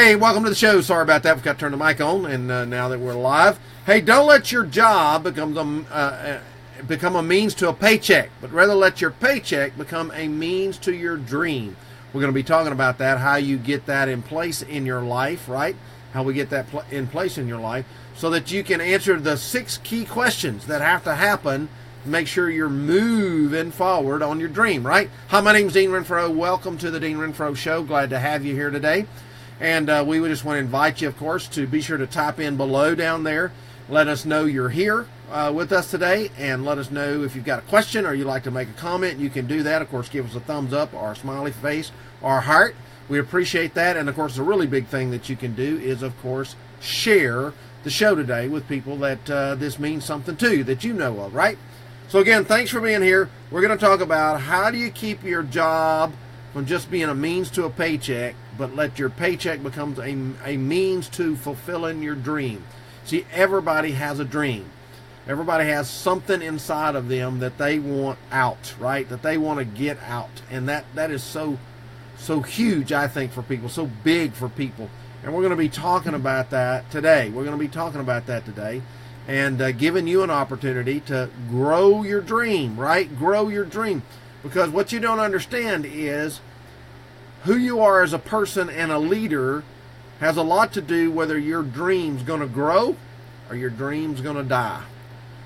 Hey, welcome to the show. Sorry about that. We've got to turn the mic on, and now that we're live. Hey, don't let your job become a means to a paycheck, but rather let your paycheck become a means to your dream. We're going to be talking about that, how you get that in place in your life, right? How we get that in place in your life so that you can answer the 6 key questions that have to happen to make sure you're moving forward on your dream, right? Hi, my name's Dean Renfro. Welcome to the Dean Renfro Show. Glad to have you here today. And we would just want to invite you, of course, to be sure to type in below down there. Let us know you're here with us today, and let us know if you've got a question or you'd like to make a comment. You can do that. Of course, give us a thumbs up or a smiley face or a heart. We appreciate that. And, of course, the really big thing that you can do is, of course, share the show today with people that this means something to, that you know of, right? So, again, thanks for being here. We're going to talk about how do you keep your job from just being a means to a paycheck, but let your paycheck become a means to fulfilling your dream. See, everybody has a dream. Everybody has something inside of them that they want out, right? That they want to get out. And that is so huge, I think, for people, so big for people. And we're going to be talking about that today. And giving you an opportunity to grow your dream, right? Grow your dream. Because what you don't understand is who you are as a person and a leader has a lot to do whether your dream's going to grow or your dream's going to die.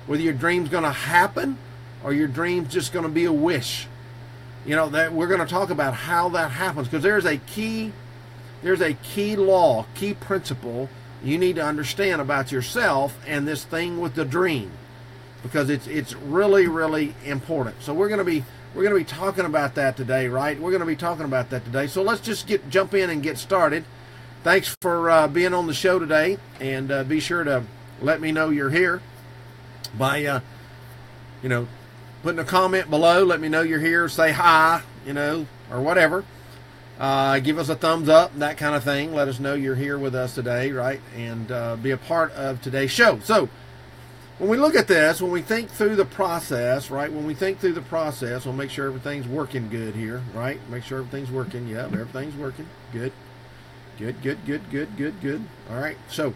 Whether your dream's going to happen or your dream's just going to be a wish. You know, that we're going to talk about how that happens, because there's a key law, key principle you need to understand about yourself and this thing with the dream, because it's really, really important. So we're going to be talking about that today, right? We're going to be talking about that today. So let's just jump in and get started. Thanks for being on the show today, and be sure to let me know you're here by, putting a comment below. Let me know you're here. Say hi, or whatever. Give us a thumbs up, that kind of thing. Let us know you're here with us today, right? And be a part of today's show. So when we look at this, when we think through the process, right? We'll make sure everything's working good here, right? Make sure everything's working. Yeah, everything's working. Good. All right. So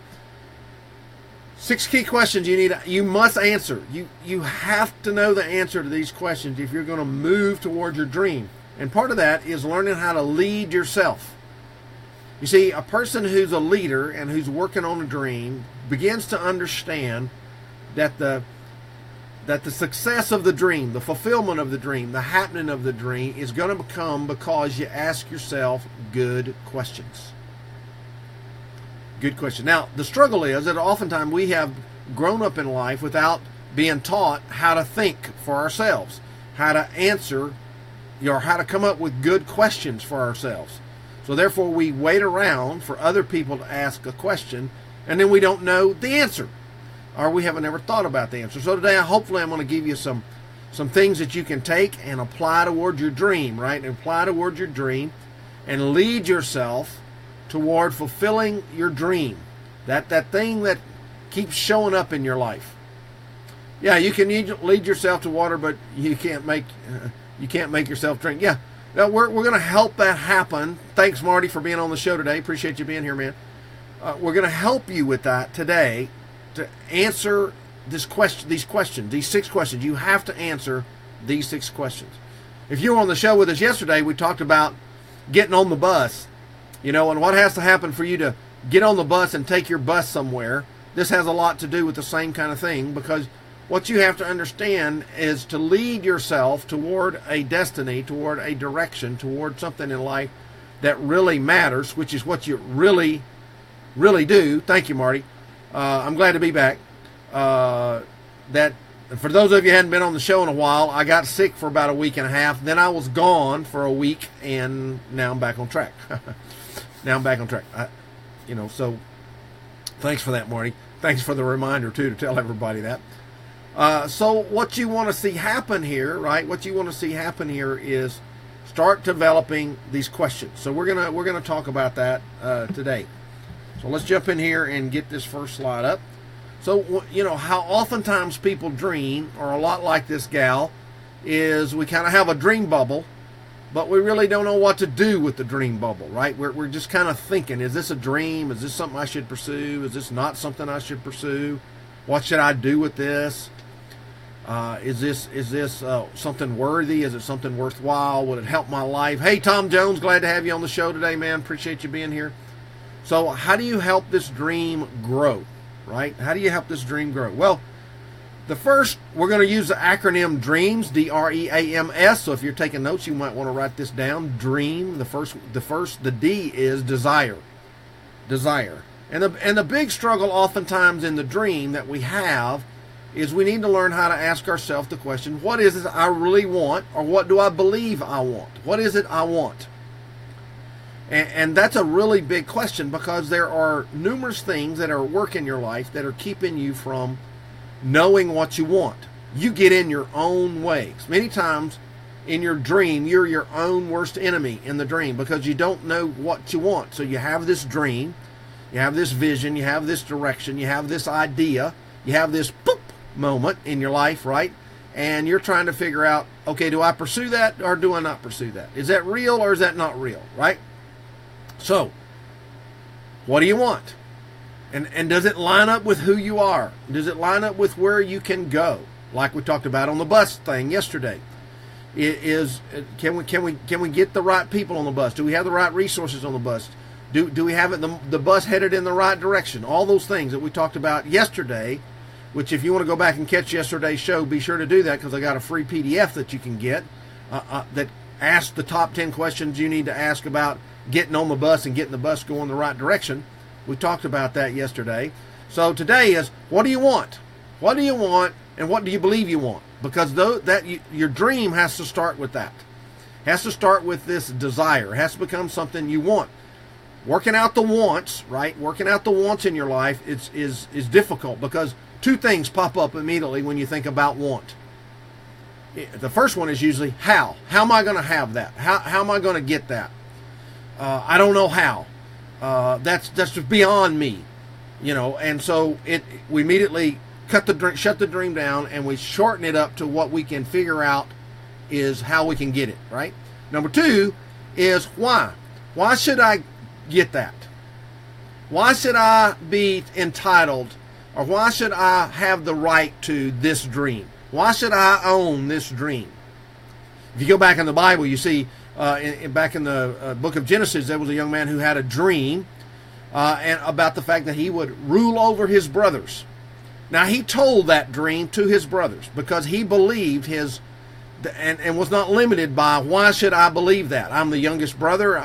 6 key questions you must answer. You have to know the answer to these questions if you're going to move toward your dream. And part of that is learning how to lead yourself. You see, a person who's a leader and who's working on a dream begins to understand that the success of the dream, the fulfillment of the dream, the happening of the dream is going to come because you ask yourself good questions. Good question. Now, the struggle is that oftentimes we have grown up in life without being taught how to think for ourselves, how to answer, or how to come up with good questions for ourselves. So therefore, we wait around for other people to ask a question, and then we don't know the answer, or we haven't ever thought about the answer. So today, hopefully, I'm going to give you some things that you can take and apply toward your dream, right? And apply toward your dream and lead yourself toward fulfilling your dream. That thing that keeps showing up in your life. Yeah, you can lead yourself to water, but you can't make yourself drink. Yeah, now we're going to help that happen. Thanks, Marty, for being on the show today. Appreciate you being here, man. We're going to help you with that today to answer these 6 questions. You have to answer these 6 questions. If you were on the show with us yesterday, we talked about getting on the bus, and what has to happen for you to get on the bus and take your bus somewhere. This has a lot to do with the same kind of thing, because what you have to understand is to lead yourself toward a destiny, toward a direction, toward something in life that really matters, which is what you really, really do. Thank you, Marty. I'm glad to be back. That for those of you who hadn't been on the show in a while, I got sick for about a week and a half. Then I was gone for a week, and now I'm back on track. So thanks for that, Marty. Thanks for the reminder, too, to tell everybody that. So what you want to see happen here, right? What you want to see happen here is start developing these questions. So we're gonna talk about that today. So let's jump in here and get this first slide up. So how oftentimes people dream, or a lot like this gal, is we kind of have a dream bubble, but we really don't know what to do with the dream bubble, right? We're just kind of thinking, is this a dream? Is this something I should pursue? Is this not something I should pursue? What should I do with this? Is this something worthy? Is it something worthwhile? Would it help my life? Hey, Tom Jones, glad to have you on the show today, man. Appreciate you being here. So how do you help this dream grow, right? How do you help this dream grow? Well, the first, we're going to use the acronym DREAMS, DREAMS. So if you're taking notes, you might want to write this down. DREAM. The D is desire. Desire. And the big struggle oftentimes in the dream that we have is we need to learn how to ask ourselves the question, what is it I really want, or what do I believe I want? What is it I want? And that's a really big question, because there are numerous things that are at work in your life that are keeping you from knowing what you want. You get in your own ways. Many times in your dream, you're your own worst enemy in the dream, because you don't know what you want. So you have this dream, you have this vision, you have this direction, you have this idea, you have this boop moment in your life, right? And you're trying to figure out, okay, do I pursue that or do I not pursue that? Is that real or is that not real, right? So, what do you want? And does it line up with who you are? Does it line up with where you can go? Like we talked about on the bus thing yesterday. Can we get the right people on the bus? Do we have the right resources on the bus? Do we have the bus headed in the right direction? All those things that we talked about yesterday, which if you want to go back and catch yesterday's show, be sure to do that, because I got a free PDF that you can get that asks the top 10 questions you need to ask about getting on the bus and getting the bus going the right direction. We talked about that yesterday. So today is, what do you want? What do you want, and what do you believe you want? Because your dream has to start with that. It has to start with this desire. It has to become something you want. Working out the wants, right? Working out the wants in your life is difficult, because two things pop up immediately when you think about want. The first one is usually how. How am I going to have that? How am I going to get that? I don't know how. That's just beyond me, And so we immediately shut the dream down, and we shorten it up to what we can figure out is how we can get it, right? Number two is why. Why should I get that? Why should I be entitled, or why should I have the right to this dream? Why should I own this dream? If you go back in the Bible, you see back in the book of Genesis, there was a young man who had a dream and about the fact that he would rule over his brothers. Now, he told that dream to his brothers because he believed and was not limited by, why should I believe that? I'm the youngest brother.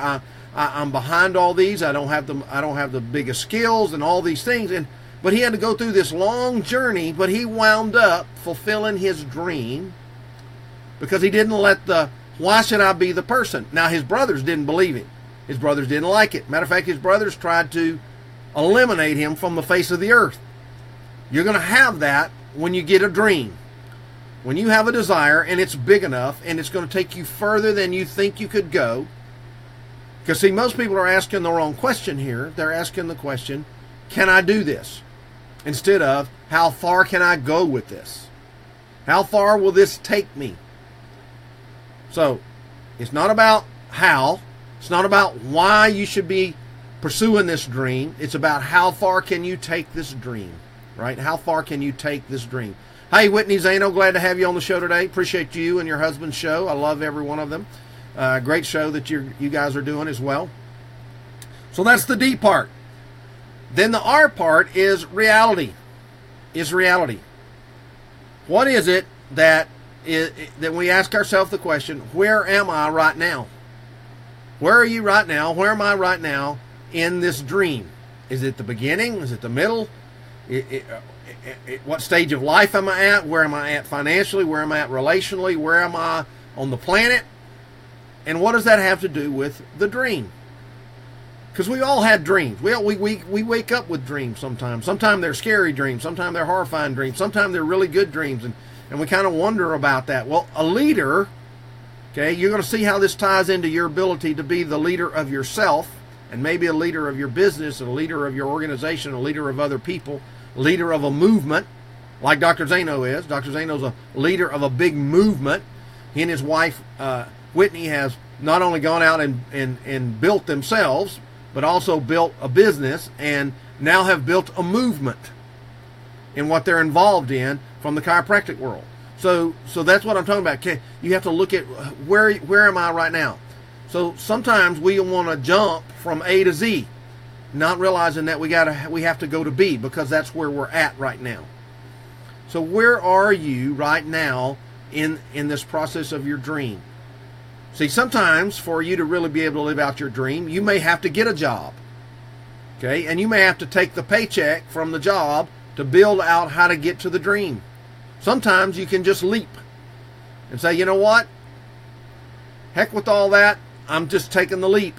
I'm behind all these. I don't have the biggest skills and all these things. But he had to go through this long journey, but he wound up fulfilling his dream because he didn't let why should I be the person? Now, his brothers didn't believe him. His brothers didn't like it. Matter of fact, his brothers tried to eliminate him from the face of the earth. You're going to have that when you get a dream. When you have a desire and it's big enough and it's going to take you further than you think you could go. Because, see, most people are asking the wrong question here. They're asking the question, can I do this? Instead of, how far can I go with this? How far will this take me? So, it's not about how. It's not about why you should be pursuing this dream. It's about how far can you take this dream, right? How far can you take this dream? Hey, Whitney Zano, glad to have you on the show today. Appreciate you and your husband's show. I love every one of them. Great show that you guys are doing as well. So that's the D part. Then the R part is reality. What is it that we ask ourselves the question, where am I right now? Where are you right now? Where am I right now in this dream? Is it the beginning? Is it the middle? What stage of life am I at? Where am I at financially? Where am I at relationally? Where am I on the planet? And what does that have to do with the dream? Because we all had dreams. We wake up with dreams sometimes. Sometimes they're scary dreams. Sometimes they're horrifying dreams. Sometimes they're really good dreams. And we kind of wonder about that. Well, a leader, okay, you're going to see how this ties into your ability to be the leader of yourself, and maybe a leader of your business, a leader of your organization, a leader of other people, a leader of a movement, like Dr. Zano is. Dr. Zano's a leader of a big movement. He and his wife, Whitney, has not only gone out and built themselves, but also built a business and now have built a movement in what they're involved in from the chiropractic world. So that's what I'm talking about. Okay, you have to look at where am I right now. So sometimes we want to jump from A to Z, not realizing that we have to go to B, because that's where we're at right now. So where are you right now in this process of your dream? See, sometimes for you to really be able to live out your dream, you may have to get a job. Okay, and you may have to take the paycheck from the job to build out how to get to the dream. Sometimes you can just leap and say, you know what? Heck with all that. I'm just taking the leap.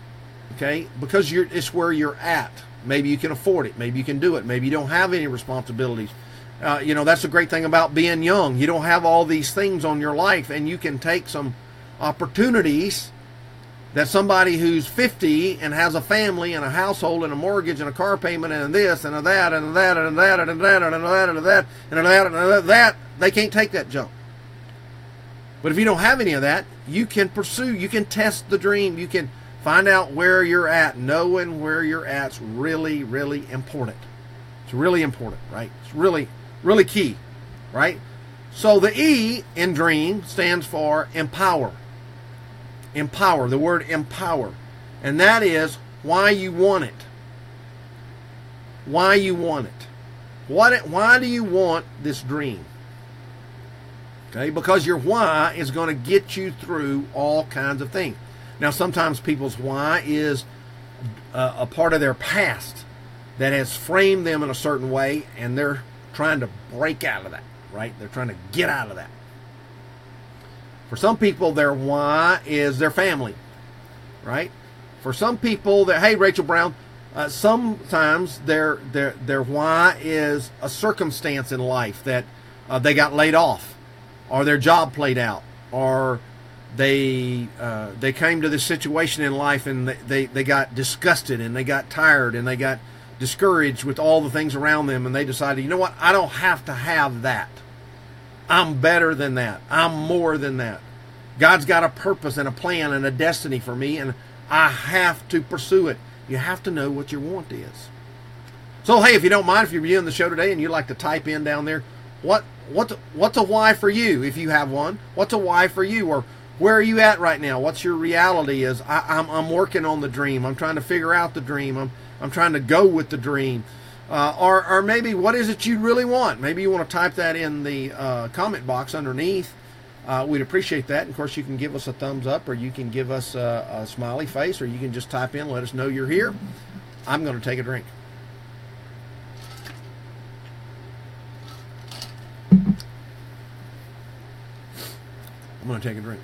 Okay, because it's where you're at. Maybe you can afford it. Maybe you can do it. Maybe you don't have any responsibilities. That's the great thing about being young. You don't have all these things on your life, and you can take some opportunities that somebody who's 50 and has a family and a household and a mortgage and a car payment and this and a that and a that and a that and a that and a that and a that and a that and a that, they can't take that jump. But if you don't have any of that, you can pursue, you can test the dream, you can find out where you're at. Knowing where you're at's really, really important. It's really important, right? It's really, really key, right? So the E in dream stands for empower. Empower, the word empower. And that is why you want it. Why you want it. Why do you want this dream? Okay, because your why is going to get you through all kinds of things. Now, sometimes people's why is a part of their past that has framed them in a certain way, and they're trying to break out of that, right? They're trying to get out of that. For some people, their why is their family, right? For some people, hey, Rachel Brown, sometimes their why is a circumstance in life that they got laid off, or their job played out, or they came to this situation in life and they got disgusted and they got tired and they got discouraged with all the things around them, and they decided, you know what, I don't have to have that. I'm better than that. I'm more than that. God's got a purpose and a plan and a destiny for me, and I have to pursue it. You have to know what your want is. So, hey, if you don't mind, if you're viewing the show today and you'd like to type in down there, what's a why for you, if you have one? What's a why for you? Or where are you at right now? What's your reality is? I'm working on the dream. I'm trying to figure out the dream. I'm trying to go with the dream. Or maybe what is it you really want? Maybe you want to type that in the comment box underneath. We'd appreciate that. Of course, you can give us a thumbs up, or you can give us a smiley face, or you can just type in, let us know you're here. I'm going to take a drink. I'm going to take a drink.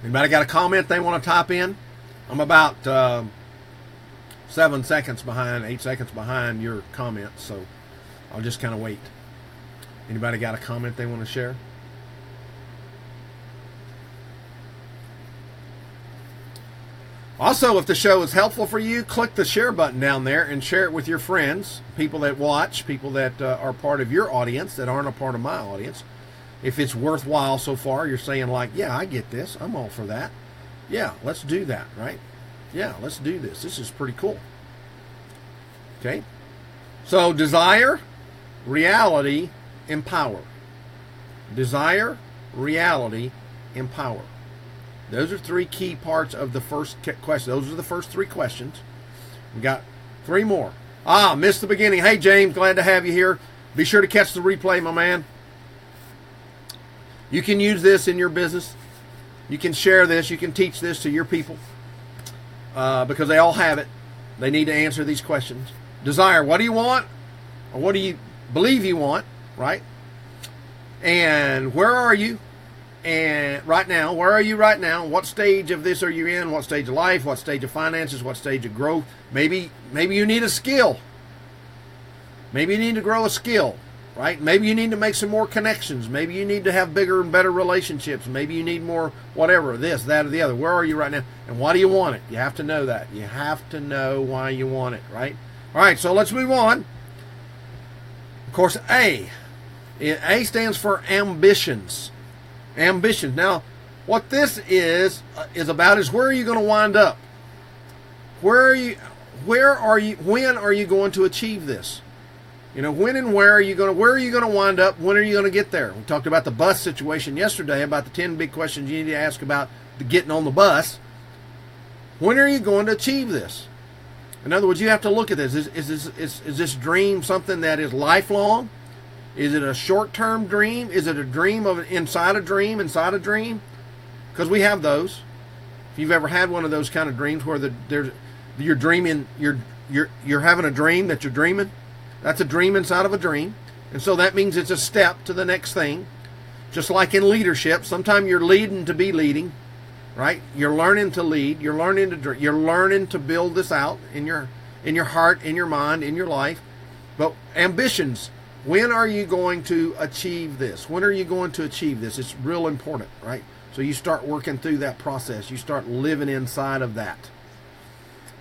Anybody got a comment they want to type in? I'm about 7 seconds behind, 8 seconds behind your comments, so I'll just kind of wait. Anybody got a comment they want to share? Also, if the show is helpful for you, click the share button down there and share it with your friends, people that watch, people that are part of your audience that aren't a part of my audience. If it's worthwhile so far, you're saying like, yeah, I get this. I'm all for that. Yeah, let's do that, right? Yeah, let's do this. This is pretty cool. Okay? So, desire, reality, empower. Desire, reality, empower. Those are three key parts of the first question. Those are the first three questions. We got three more. Missed the beginning. Hey, James, glad to have you here. Be sure to catch the replay, my man. You can use this in your business. You can share this. You can teach this to your people because they all have it. They need to answer these questions. Desire, what do you want? Or what do you believe you want, right? And where are you? And right now, where are you right now? What stage of this are you in? What stage of life? What stage of finances? What stage of growth? Maybe you need a skill. Maybe you need to grow a skill, right? Maybe you need to make some more connections. Maybe you need to have bigger and better relationships. Maybe you need more whatever, this, that, or the other. Where are you right now? And why do you want it? You have to know that. You have to know why you want it, right? All right, so let's move on. Of course, A. A stands for ambitions. Ambitions. Now, What this is about is where are you going to wind up? When are you going to achieve this? When and where are you going to wind up? When are you going to get there? We talked about the bus situation yesterday, about the 10 big questions you need to ask about getting on the bus. When are you going to achieve this? In other words, you have to look at this. Is this dream something that is lifelong? Is it a short-term dream? Is it a dream of inside a dream? Because we have those. If you've ever had one of those kind of dreams where you're dreaming, you're having a dream that you're dreaming. That's a dream inside of a dream. And so that means it's a step to the next thing. Just like in leadership, sometimes you're leading to be leading, right? You're learning to lead. You're learning to build this out in your heart, in your mind, in your life. But ambitions, when are you going to achieve this? When are you going to achieve this? It's real important, right? So you start working through that process. You start living inside of that,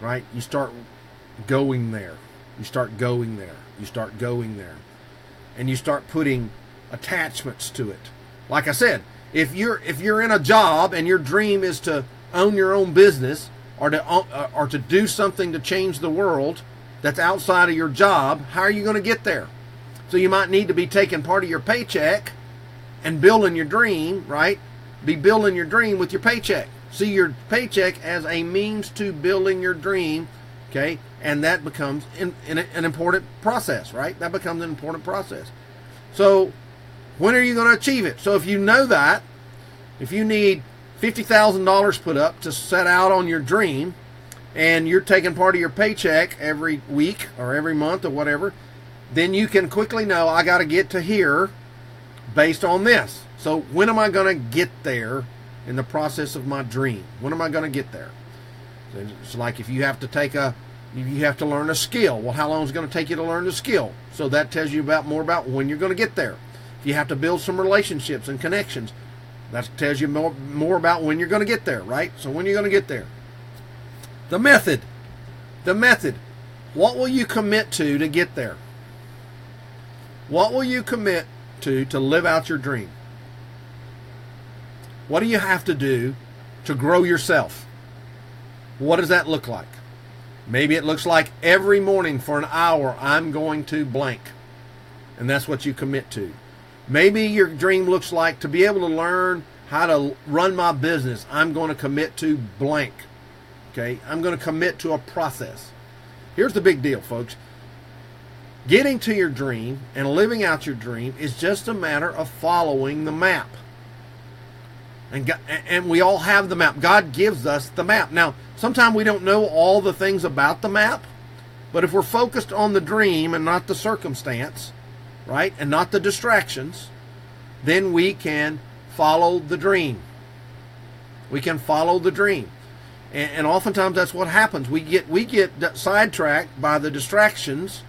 right? You start going there. You start going there. You start going there. And you start putting attachments to it. Like I said, if you're in a job and your dream is to own your own business or to do something to change the world that's outside of your job, how are you going to get there? So you might need to be taking part of your paycheck and building your dream, right? Be building your dream with your paycheck. See your paycheck as a means to building your dream, okay? And that becomes an important process, right? That becomes an important process. So when are you going to achieve it? So if you know that, if you need $50,000 put up to set out on your dream, and you're taking part of your paycheck every week or every month or whatever, then you can quickly know, I got to get to here based on this. So when am I going to get there in the process of my dream? When am I going to get there? So it's like if you have to learn a skill. Well, how long is it going to take you to learn the skill? So that tells you more about when you're going to get there. If you have to build some relationships and connections, that tells you more about when you're going to get there, right? So when you're going to get there. The method. What will you commit to get there? What will you commit to live out your dream? What do you have to do to grow yourself? What does that look like? Maybe it looks like every morning for an hour I'm going to blank. And that's what you commit to. Maybe your dream looks like to be able to learn how to run my business. I'm going to commit to blank. Okay? I'm going to commit to a process. Here's the big deal, folks. Getting to your dream and living out your dream is just a matter of following the map. And we all have the map. God gives us the map. Now, sometimes we don't know all the things about the map, but if we're focused on the dream and not the circumstance, right, and not the distractions, then we can follow the dream. We can follow the dream. And oftentimes that's what happens. We get sidetracked by the distractions,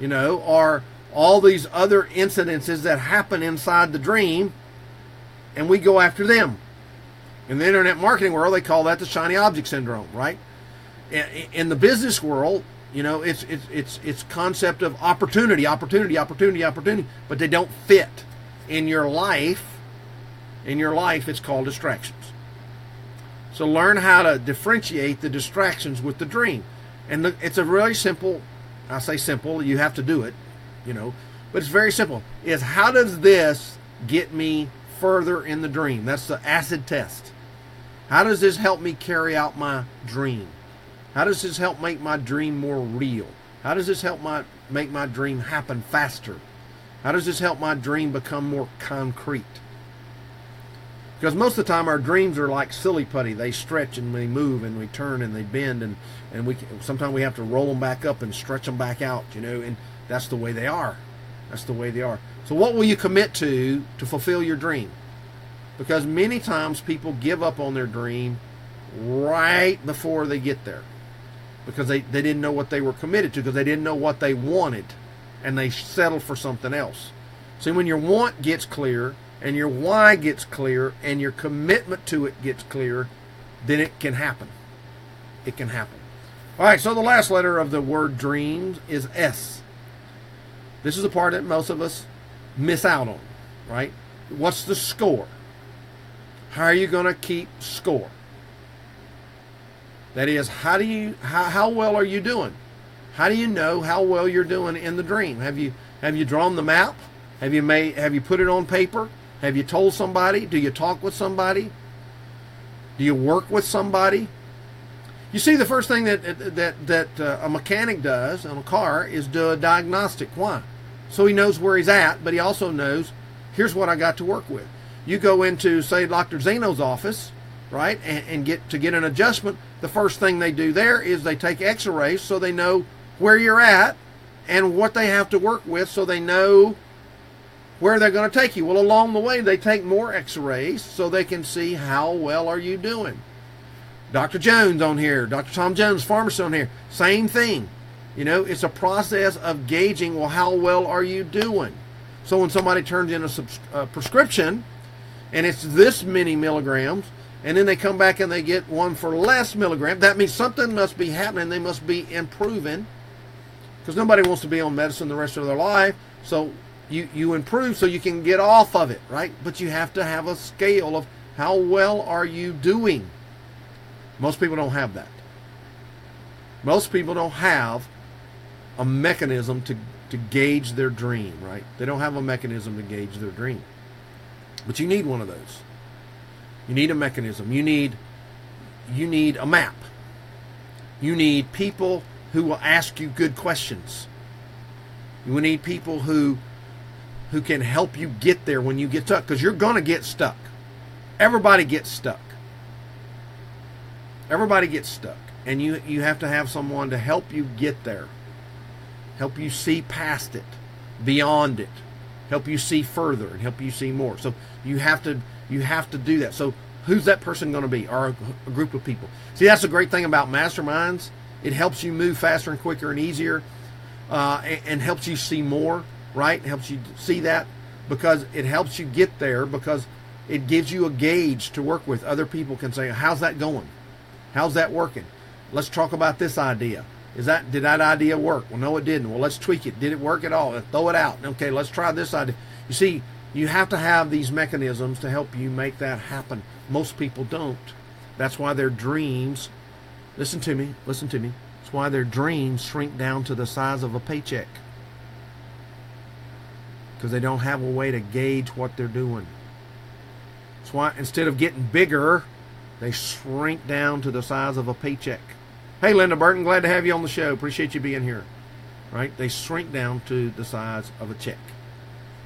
or all these other incidences that happen inside the dream, and we go after them. In the internet marketing world, they call that the shiny object syndrome, right? In the business world, it's concept of opportunity, but they don't fit. In your life, it's called distractions. So learn how to differentiate the distractions with the dream. And it's a really simple, I say simple, you have to do it, but it's very simple. Is how does this get me further in the dream? That's the acid test. How does this help me carry out my dream? How does this help make my dream more real? How does this help make my dream happen faster? How does this help my dream become more concrete? Because most of the time our dreams are like silly putty. They stretch and they move and we turn and they bend and sometimes we have to roll them back up and stretch them back out, and that's the way they are. That's the way they are. So what will you commit to fulfill your dream? Because many times people give up on their dream right before they get there. Because they didn't know what they were committed to, because they didn't know what they wanted, and they settled for something else. See, when your want gets clear, and your why gets clear, and your commitment to it gets clear, then it can happen. It can happen. All right, so the last letter of the word dreams is S. This is the part that most of us miss out on, right? What's the score? How are you going to keep score? That is, how well are you doing? How do you know how well you're doing in the dream? Have you drawn the map? Have you put it on paper? Have you told somebody? Do you talk with somebody? Do you work with somebody? You see, the first thing that a mechanic does on a car is do a diagnostic. Why? So he knows where he's at, but he also knows, here's what I got to work with. You go into, say, Dr. Zano's office, right, and get an adjustment. The first thing they do there is they take x-rays so they know where you're at and what they have to work with, so they know where they're going to take you. Well, along the way, they take more x-rays so they can see how well are you doing. Dr. Jones on here, Dr. Tom Jones, pharmacist on here, same thing. You know, it's a process of gauging, well, how well are you doing? So when somebody turns in a prescription, and it's this many milligrams, and then they come back and they get one for less milligram, that means something must be happening. They must be improving, because nobody wants to be on medicine the rest of their life. So you improve so you can get off of it, right? But you have to have a scale of how well are you doing. Most people don't have that. Most people don't have a mechanism to gauge their dream, right? They don't have a mechanism to gauge their dream. But you need one of those. You need a mechanism. You need a map. You need people who will ask you good questions. You need people who can help you get there when you get stuck, because you're going to get stuck. Everybody gets stuck. Everybody gets stuck. And you have to have someone to help you get there. Help you see past it, beyond it. Help you see further and help you see more. So you have to do that. So who's that person going to be? Or a group of people. See, that's the great thing about masterminds. It helps you move faster and quicker and easier, and helps you see more, right? It helps you see that, because it helps you get there, because it gives you a gauge to work with. Other people can say, how's that going? How's that working? Let's talk about this idea. Did that idea work? Well, no, it didn't. Well, let's tweak it. Did it work at all? Let's throw it out. Okay, let's try this idea. You see, you have to have these mechanisms to help you make that happen. Most people don't. That's why their dreams, listen to me. That's why their dreams shrink down to the size of a paycheck. Because they don't have a way to gauge what they're doing. That's why instead of getting bigger, they shrink down to the size of a paycheck. Hey, Linda Burton, glad to have you on the show. Appreciate you being here. Right? They shrink down to the size of a check,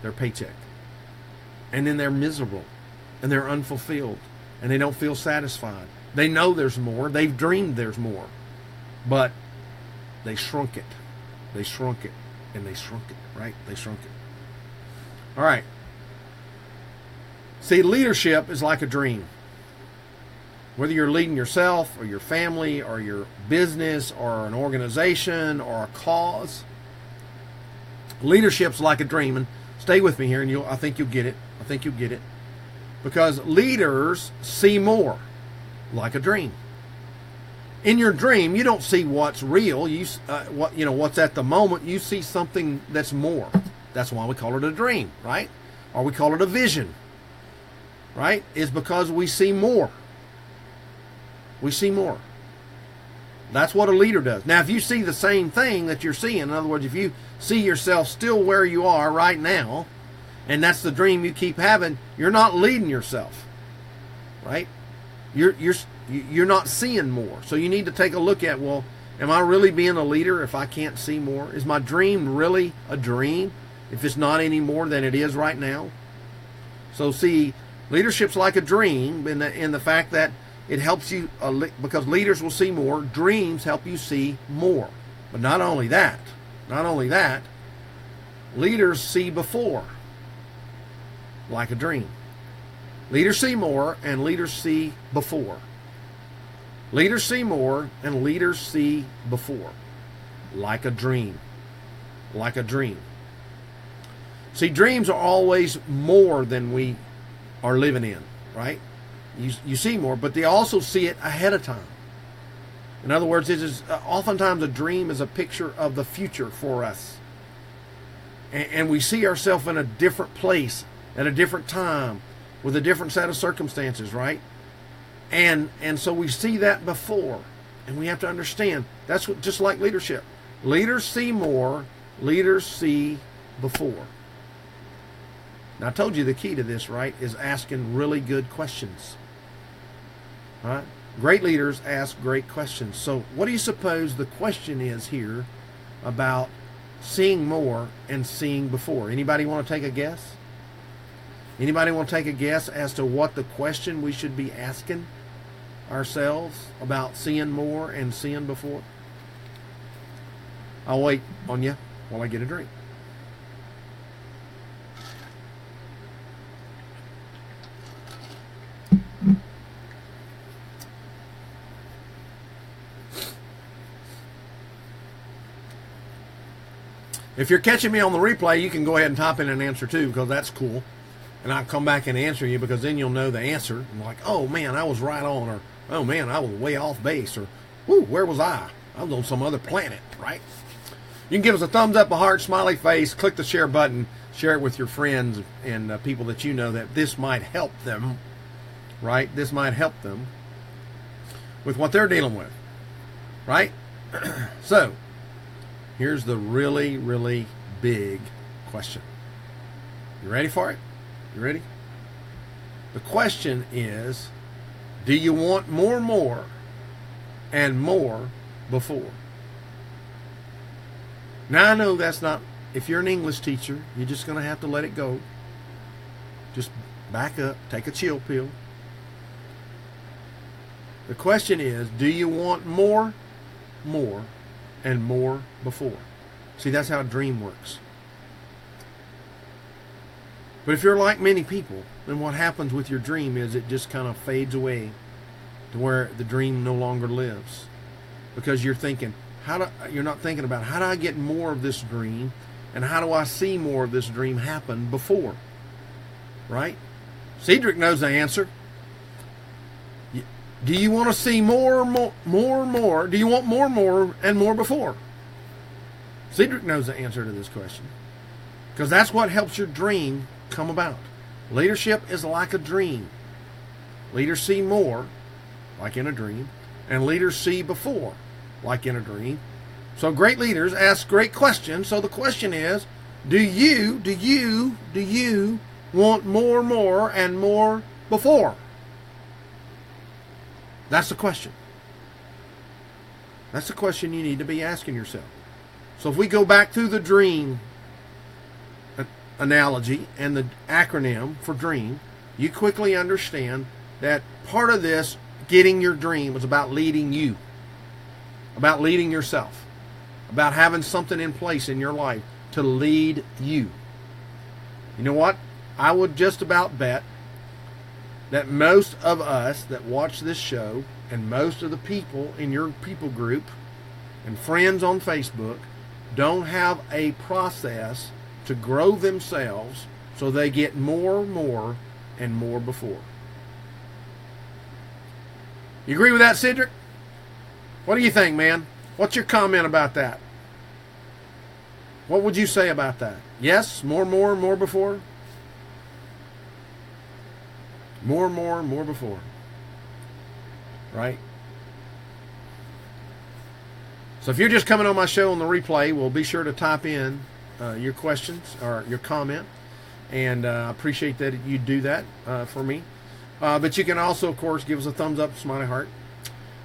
their paycheck. And then they're miserable, and they're unfulfilled, and they don't feel satisfied. They know there's more. They've dreamed there's more. But they shrunk it. They shrunk it, and they shrunk it, right? They shrunk it. All right. See, leadership is like a dream. Whether you're leading yourself or your family or your business or an organization or a cause, leadership's like a dream. And stay with me here, and I think you'll get it. I think you'll get it. Because leaders see more, like a dream. In your dream, you don't see what's real. What's at the moment. You see something that's more. That's why we call it a dream, right? Or we call it a vision, right? Is because we see more. We see more. That's what a leader does. Now, if you see the same thing that you're seeing, in other words, if you see yourself still where you are right now, and that's the dream you keep having, you're not leading yourself, right? You're not seeing more. So you need to take a look at, well, am I really being a leader if I can't see more? Is my dream really a dream if it's not any more than it is right now? So see, leadership's like a dream in the fact that it helps you, because leaders will see more. Dreams help you see more. But not only that, leaders see before, like a dream. Leaders see more, and leaders see before. Leaders see more, and leaders see before, like a dream. Like a dream. See, dreams are always more than we are living in, right? You see more, but they also see it ahead of time. In other words, it is oftentimes a dream is a picture of the future for us. And we see ourselves in a different place, at a different time, with a different set of circumstances, right? And so we see that before, and we have to understand that's what, just like leadership. Leaders see more, leaders see before. Now, I told you the key to this, right, is asking really good questions. Right? Great leaders ask great questions. So what do you suppose the question is here about seeing more and seeing before? Anybody want to take a guess? Anybody want to take a guess as to what the question we should be asking ourselves about seeing more and seeing before? I'll wait on you while I get a drink. If you're catching me on the replay, you can go ahead and type in an answer too, because that's cool. And I'll come back and answer you, because then you'll know the answer. And like, oh man, I was right on, or oh man, I was way off base, or whoo, where was I? I was on some other planet, right? You can give us a thumbs up, a heart, smiley face, click the share button, share it with your friends and people that you know that this might help them, right? This might help them with what they're dealing with, right? So, here's the really, really big question. You ready for it? You ready? The question is, do you want more and more before? Now, I know that's not, if you're an English teacher, you're just going to have to let it go. Just back up, take a chill pill. The question is, do you want more, and more before? See, that's how a dream works. But if you're like many people, then what happens with your dream is it just kind of fades away to where the dream no longer lives. Because you're thinking, you're not thinking about how do I get more of this dream, and how do I see more of this dream happen before? Right? Cedric knows the answer. Do you want to see more? Do you want more, and more before? Cedric knows the answer to this question, because that's what helps your dream come about. Leadership is like a dream. Leaders see more, like in a dream, and leaders see before, like in a dream. So great leaders ask great questions. So the question is, do you want more and more before? That's the question. That's the question you need to be asking yourself. So if we go back through the dream analogy and the acronym for dream, you quickly understand that part of this getting your dream is about leading you, about leading yourself, about having something in place in your life to lead you. You know what? I would just about bet that most of us that watch this show, and most of the people in your people group and friends on Facebook, don't have a process to grow themselves so they get more and more before. You agree with that, Cedric? What do you think, man? What's your comment about that? What would you say about that? Yes? More before? More before. Right? So if you're just coming on my show on the replay, well, be sure to type in your questions or your comment. And I appreciate that you do that for me. But you can also, of course, give us a thumbs up, smiley heart.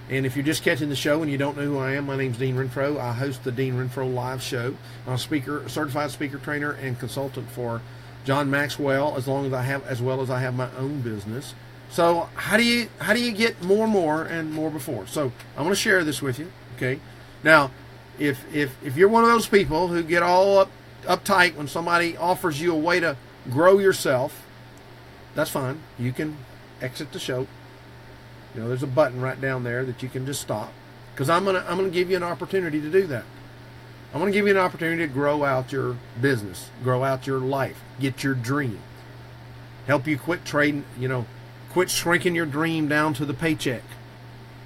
And if you're just catching the show and you don't know who I am, my name's Dean Renfro. I host the Dean Renfro Live Show. I'm a certified speaker, trainer, and consultant for John Maxwell, as well as I have my own business. So how do you get more and more before? So I'm going to share this with you. Okay. Now, if you're one of those people who get all uptight when somebody offers you a way to grow yourself, that's fine. You can exit the show. You know, there's a button right down there that you can just stop, because I'm gonna give you an opportunity to do that. I'm gonna give you an opportunity to grow out your business, grow out your life, get your dream, help you quit trading. You know, quit shrinking your dream down to the paycheck.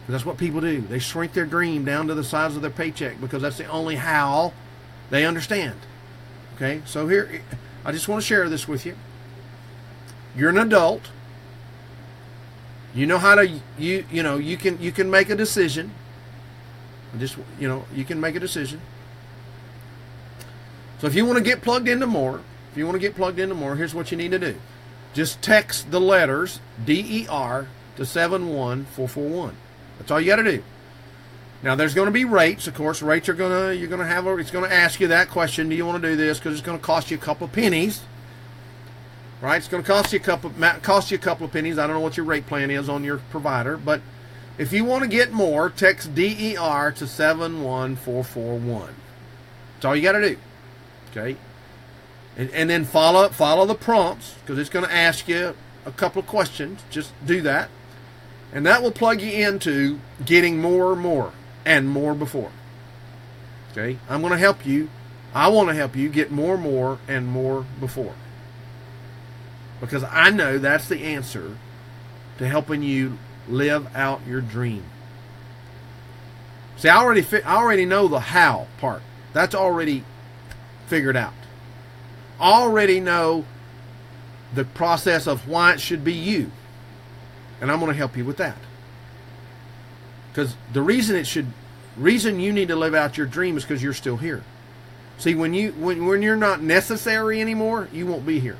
Because that's what people do. They shrink their dream down to the size of their paycheck, because that's the only how they understand. Okay, so here, I just want to share this with you. You're an adult. You know how to you know you can make a decision. Just you can make a decision. So if you want to get plugged into more, here's what you need to do. Just text the letters DER to 71441. That's all you got to do. Now there's going to be rates, of course. Rates are it's going to ask you that question. Do you want to do this? Because it's going to cost you a couple of pennies, right? It's going to cost you a couple of pennies. I don't know what your rate plan is on your provider, but if you want to get more, text DER to 71441. That's all you got to do. Okay, and then follow the prompts, because it's going to ask you a couple of questions. Just do that, and that will plug you into getting more and more before. Okay, I'm going to help you. I want to help you get more and more before, because I know that's the answer to helping you live out your dream. See, I already know the how part. That's already figured out. Already know the process of why it should be you, and I'm going to help you with that. Because the reason you need to live out your dream is because you're still here. See, when you're not necessary anymore, you won't be here.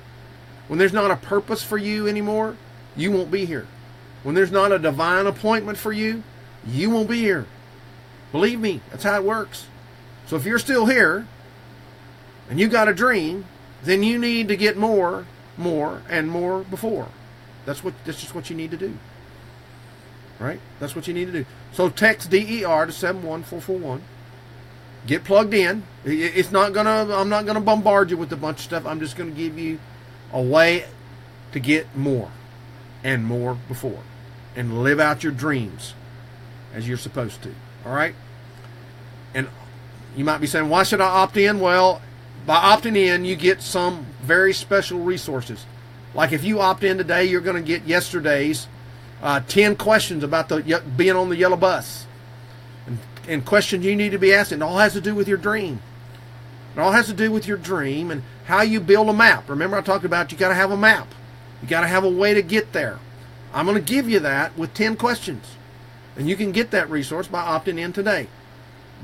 When there's not a purpose for you anymore, you won't be here. When there's not a divine appointment for you, you won't be here. Believe me, that's how it works. So if you're still here and you got a dream, then you need to get more and more before. That's just what you need to do. Right? That's what you need to do. So text DER to 71441. Get plugged in. I'm not gonna bombard you with a bunch of stuff. I'm just gonna give you a way to get more and more before, and live out your dreams as you're supposed to. All right? And you might be saying, why should I opt in? Well, by opting in, you get some very special resources. Like if you opt in today, you're going to get yesterday's 10 questions about being on the yellow bus, and questions you need to be asking. It all has to do with your dream. It all has to do with your dream and how you build a map. Remember, I talked about you got to have a map. You got to have a way to get there. I'm going to give you that with 10 questions, and you can get that resource by opting in today.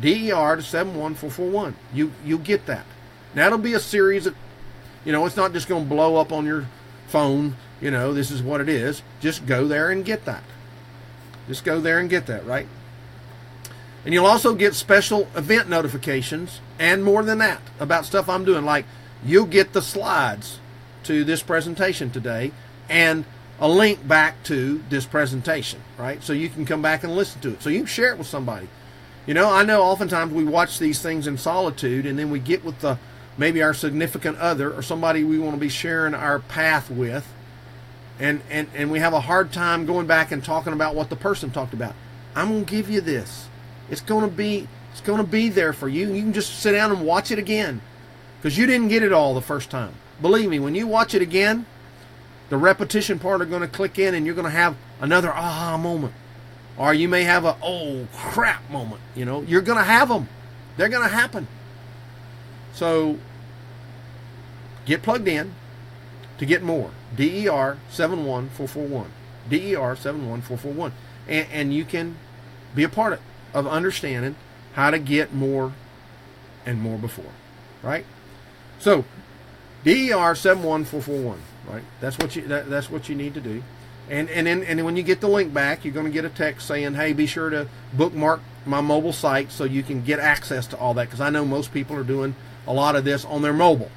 DER to 71441. You get that. Now it'll be a series of, it's not just going to blow up on your phone. This is what it is. Just go there and get that. Just go there and get that, right? And you'll also get special event notifications, and more than that, about stuff I'm doing. Like, you'll get the slides to this presentation today and a link back to this presentation, right? So you can come back and listen to it. So you can share it with somebody. I know oftentimes we watch these things in solitude, and then we get with maybe our significant other or somebody we want to be sharing our path with, and we have a hard time going back and talking about what the person talked about. I'm going to give you this. It's going to be there for you. You can just sit down and watch it again, because you didn't get it all the first time. Believe me, when you watch it again, the repetition part are going to click in, and you're going to have another aha moment. Or you may have a oh crap moment. You're going to have them. They're going to happen. So get plugged in to get more. DER 71441. DER 71441. And you can be a part of understanding how to get more and more before. Right? So DER 71441. Right? That's what you need to do. And then when you get the link back, you're going to get a text saying, hey, be sure to bookmark my mobile site so you can get access to all that, because I know most people are doing a lot of this on their mobile.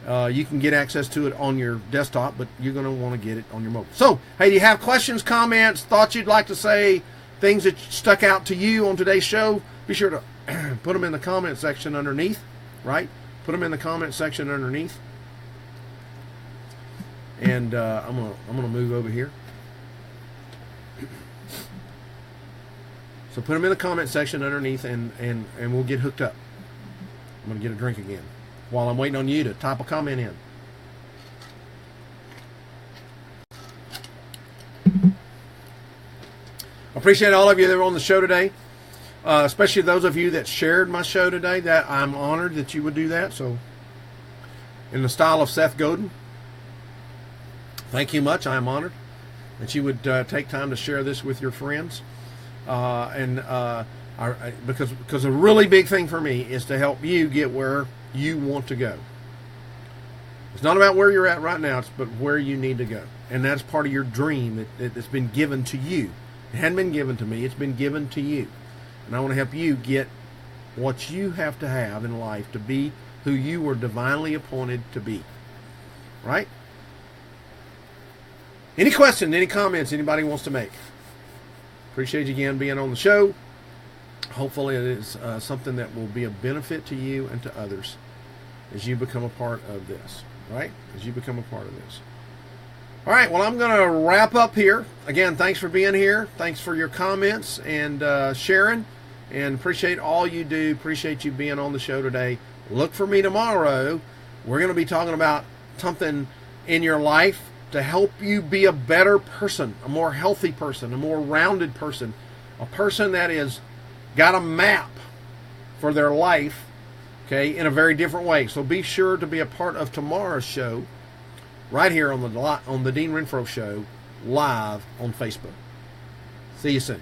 You can get access to it on your desktop, but you're going to want to get it on your mobile. So, hey, do you have questions, comments, thoughts you'd like to say, things that stuck out to you on today's show? Be sure to put them in the comment section underneath, right? Put them in the comment section underneath. And I'm gonna move over here. So put them in the comment section underneath, and we'll get hooked up. I'm gonna get a drink again while I'm waiting on you to type a comment in. Appreciate all of you that were on the show today, especially those of you that shared my show today. That I'm honored that you would do that. So, in the style of Seth Godin, thank you much. I am honored. that you would take time to share this with your friends. Because a really big thing for me is to help you get where you want to go. It's not about where you're at right now, but where you need to go. And that's part of your dream that's been given to you. It hadn't been given to me, it's been given to you. And I want to help you get what you have to have in life to be who you were divinely appointed to be. Right? Any questions, any comments anybody wants to make? Appreciate you again being on the show. Hopefully it is something that will be a benefit to you and to others as you become a part of this. Right? As you become a part of this. All right, well, I'm going to wrap up here. Again, thanks for being here. Thanks for your comments and sharing. And appreciate all you do. Appreciate you being on the show today. Look for me tomorrow. We're going to be talking about something in your life to help you be a better person, a more healthy person, a more rounded person, a person that is got a map for their life, okay, in a very different way. So be sure to be a part of tomorrow's show right here on the Dean Renfro Show live on Facebook. See you soon.